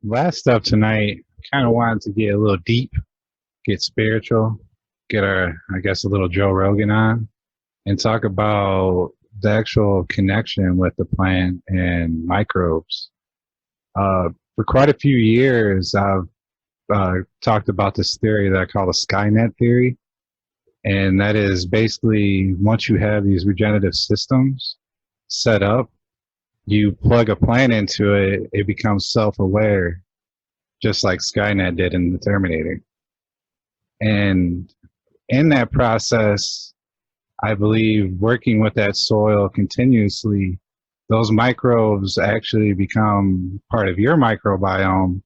Last up tonight, kind of wanted to get a little deep, get spiritual, get I guess, a little Joe Rogan on and talk about the actual connection with the plant and microbes. For quite a few years, I've talked about this theory that I call the Skynet theory. And that is basically once you have these regenerative systems set up, you plug a plant into it, it becomes self aware, just like Skynet did in the Terminator. And in that process, I believe working with that soil continuously, those microbes actually become part of your microbiome,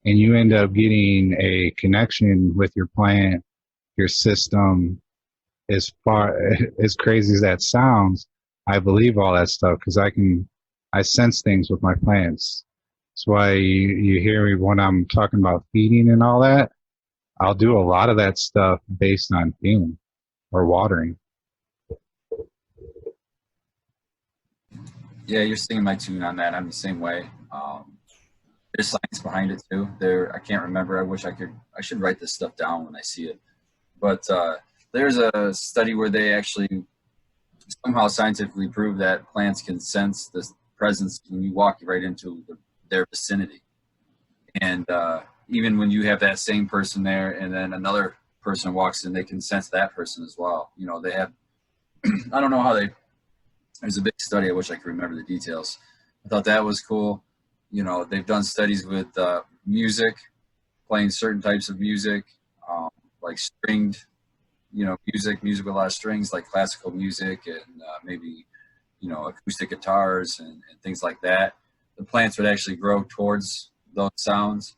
and you end up getting a connection with your plant, your system. As crazy as that sounds, I believe all that stuff because I sense things with my plants. That's why you hear me when I'm talking about feeding and all that. I'll do a lot of that stuff based on feeling or watering. Yeah, you're singing my tune on that. I'm the same way. There's science behind it too. I can't remember. I wish I could. I should write this stuff down when I see it. But there's a study where they actually somehow scientifically prove that plants can sense the presence when you walk right into their vicinity. And even when you have that same person there and then another person walks in, they can sense that person as well. You know, they have, I don't know how there's a big study. I wish I could remember the details. I thought that was cool. You know, they've done studies with music, playing certain types of music, like stringed, music with a lot of strings, like classical music and maybe, acoustic guitars and things like that. The plants would actually grow towards those sounds.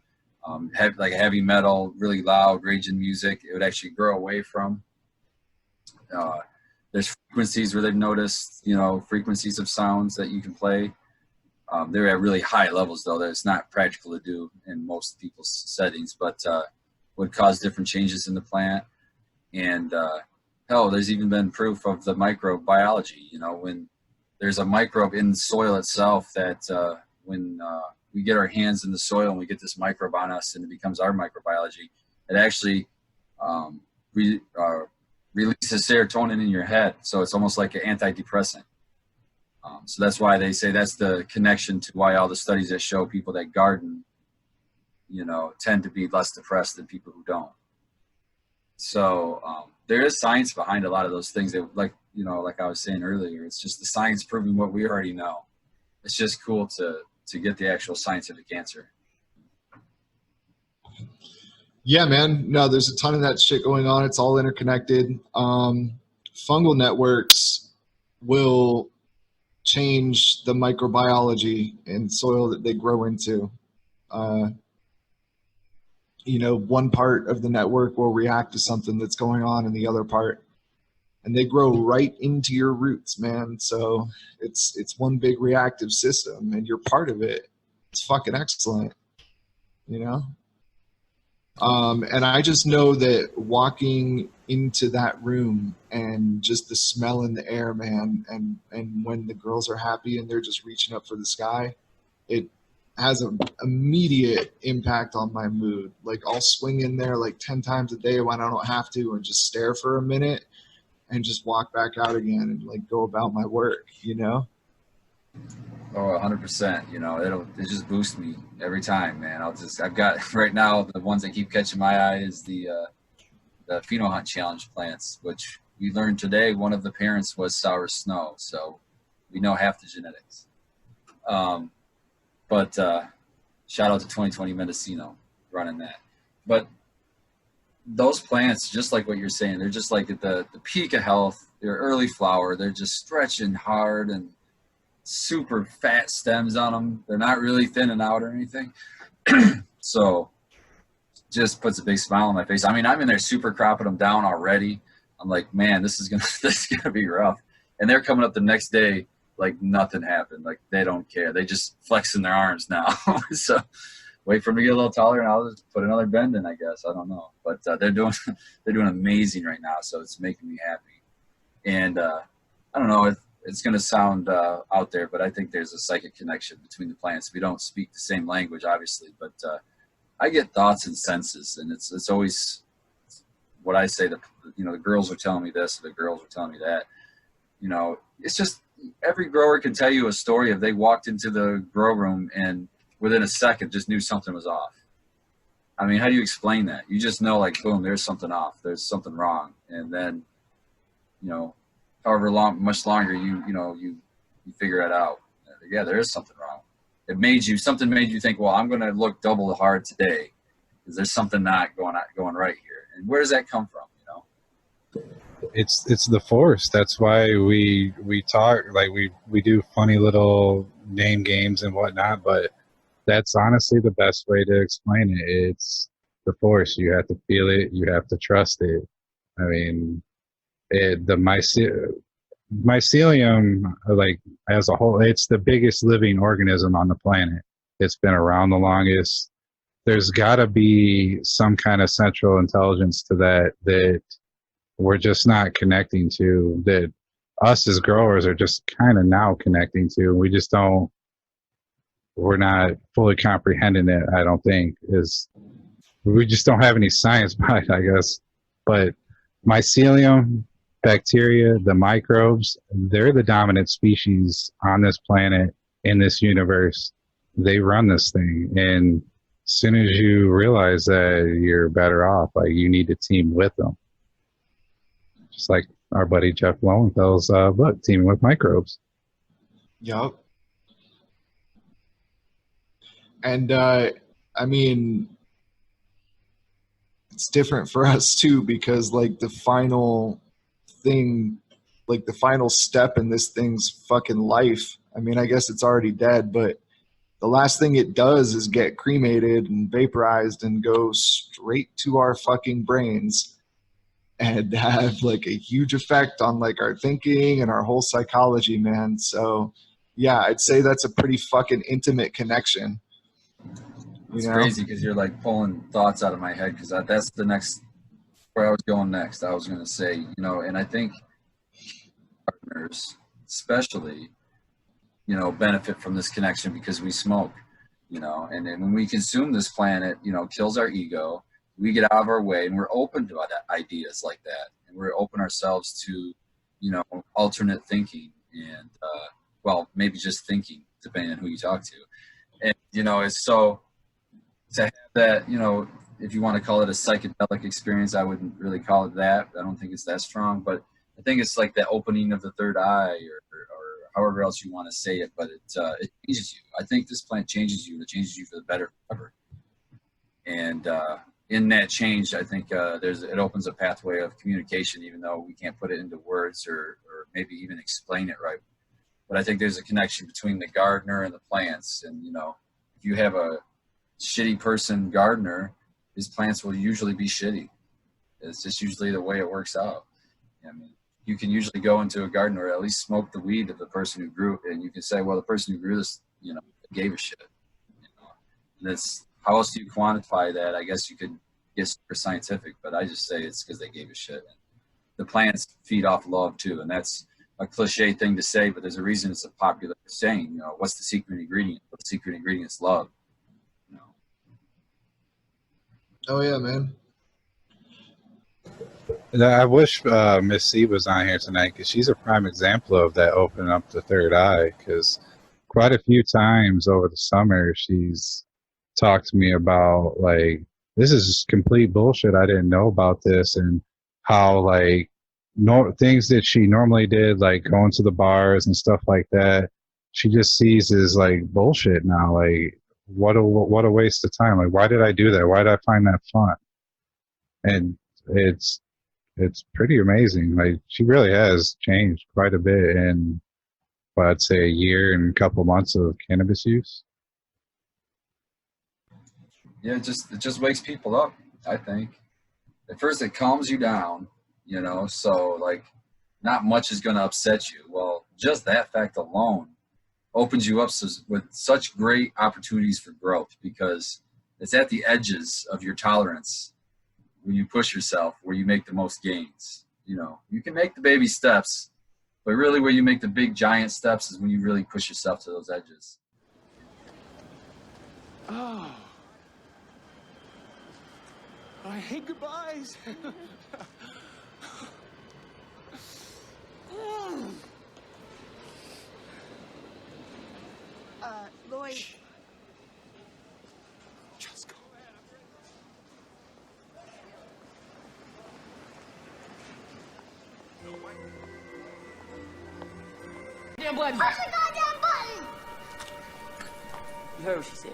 Like heavy metal, really loud, raging music, it would actually grow away from. There's frequencies where they've noticed, frequencies of sounds that you can play. They're at really high levels, though, that it's not practical to do in most people's settings, but would cause different changes in the plant. And hell, there's even been proof of the microbiology, when there's a microbe in the soil itself that when we get our hands in the soil and we get this microbe on us and it becomes our microbiology, it actually releases serotonin in your head. So it's almost like an antidepressant. So that's why they say that's the connection to why all the studies that show people that garden, tend to be less depressed than people who don't. So there is science behind a lot of those things that, like I was saying earlier, it's just the science proving what we already know. It's just cool to get the actual scientific answer. Yeah, man. No, there's a ton of that shit going on. It's all interconnected. Fungal networks will change the microbiology in soil that they grow into. One part of the network will react to something that's going on in the other part, and they grow right into your roots, man. So it's one big reactive system, and you're part of it. It's fucking excellent, And I just know that walking into that room and just the smell in the air, man, and when the girls are happy and they're just reaching up for the sky, it has an immediate impact on my mood. Like I'll swing in there like 10 times a day when I don't have to and just stare for a minute and just walk back out again and like go about my work, Oh, 100%. It just boosts me every time, man. I've got right now the ones that keep catching my eye is the Pheno Hunt Challenge plants, which we learned today. One of the parents was sour snow, so we know half the genetics. But shout out to 2020 Mendocino running that. But those plants, just like what you're saying, they're just like at the peak of health. They're early flower. They're just stretching hard and super fat stems on them. They're not really thinning out or anything. So just puts a big smile on my face. I mean, I'm in there super cropping them down already. I'm like, man, this is gonna be rough. And they're coming up the next day like nothing happened. Like they don't care. They just flexing their arms now. So wait for them to get a little taller and I'll just put another bend in, I guess. I don't know. But they're doing amazing right now. So it's making me happy. And I don't know, it's going to sound out there, but I think there's a psychic connection between the plants. We don't speak the same language, obviously, but I get thoughts and senses, and it's always what I say. The girls are telling me this, or the girls are telling me that. It's just every grower can tell you a story if they walked into the grow room and within a second just knew something was off. I mean, how do you explain that? You just know, like, boom, there's something off, there's something wrong, and then however much longer you figure it out. Yeah, there is something wrong. Something made you think, well, I'm going to look double hard today because there's something not going right here. And where does that come from? It's the force. That's why we talk, like we do funny little name games and whatnot, but that's honestly the best way to explain it. It's the force. You have to feel it. You have to trust it. I mean, the mycelium, like, as a whole, it's the biggest living organism on the planet. It's been around the longest. There's got to be some kind of central intelligence to that we're just not connecting to, that us as growers are just kind of now connecting to. We're not fully comprehending it, I don't think. We just don't have any science behind it, I guess. But mycelium, bacteria, the microbes, they're the dominant species on this planet, in this universe. They run this thing. And as soon as you realize that, you're better off. Like, you need to team with them. Just like our buddy Jeff Lowenfeld's book, Teaming with Microbes. Yup. And I mean, it's different for us too, because like the final thing, like the final step in this thing's fucking life, I mean, I guess it's already dead, but the last thing it does is get cremated and vaporized and go straight to our fucking brains and have like a huge effect on like our thinking and our whole psychology, man. So yeah, I'd say that's a pretty fucking intimate connection. It's crazy because you're like pulling thoughts out of my head, because that's the next where I was going next. I was going to say, and I think partners especially, benefit from this connection because we smoke, and then when we consume this planet, kills our ego. We get out of our way and we're open to ideas like that. And we're open ourselves to, alternate thinking and, well, maybe just thinking, depending on who you talk to. And, it's so to have that, if you want to call it a psychedelic experience, I wouldn't really call it that. I don't think it's that strong, but I think it's like the opening of the third eye or however else you want to say it, but it changes you. I think this plant changes you. It changes you for the better forever. And in that change, I think it opens a pathway of communication, even though we can't put it into words or maybe even explain it right. But I think there's a connection between the gardener and the plants. And, if you have a shitty person gardener, his plants will usually be shitty. It's just usually the way it works out. I mean, you can usually go into a garden or at least smoke the weed of the person who grew it, and you can say, well, the person who grew this, gave a shit. And it's, how else do you quantify that? I guess you could get super scientific, but I just say it's because they gave a shit. And the plants feed off love too, and that's a cliche thing to say, but there's a reason it's a popular saying. What's the secret ingredient? Well, the secret ingredient is love. Oh yeah, man. I wish Miss C was on here tonight, because she's a prime example of that opening up the third eye. Because quite a few times over the summer, she's talked to me about, like, this is complete bullshit. I didn't know about this, and how, like, things that she normally did, like going to the bars and stuff like that, she just sees as like bullshit now. Like, what a waste of time. Like, why did I do that? Why did I find that fun? And it's pretty amazing. Like, she really has changed quite a bit in, well, I'd say a year and a couple months of cannabis use. Yeah, it just wakes people up, I think. At first it calms you down, so like not much is going to upset you. Well, just that fact alone opens you up with such great opportunities for growth, because it's at the edges of your tolerance when you push yourself where you make the most gains. You can make the baby steps, But really where you make the big giant steps is when you really push yourself to those edges. Oh. I hate goodbyes. Lloyd. Just go. Damn button. Push the goddamn button. You heard what she said.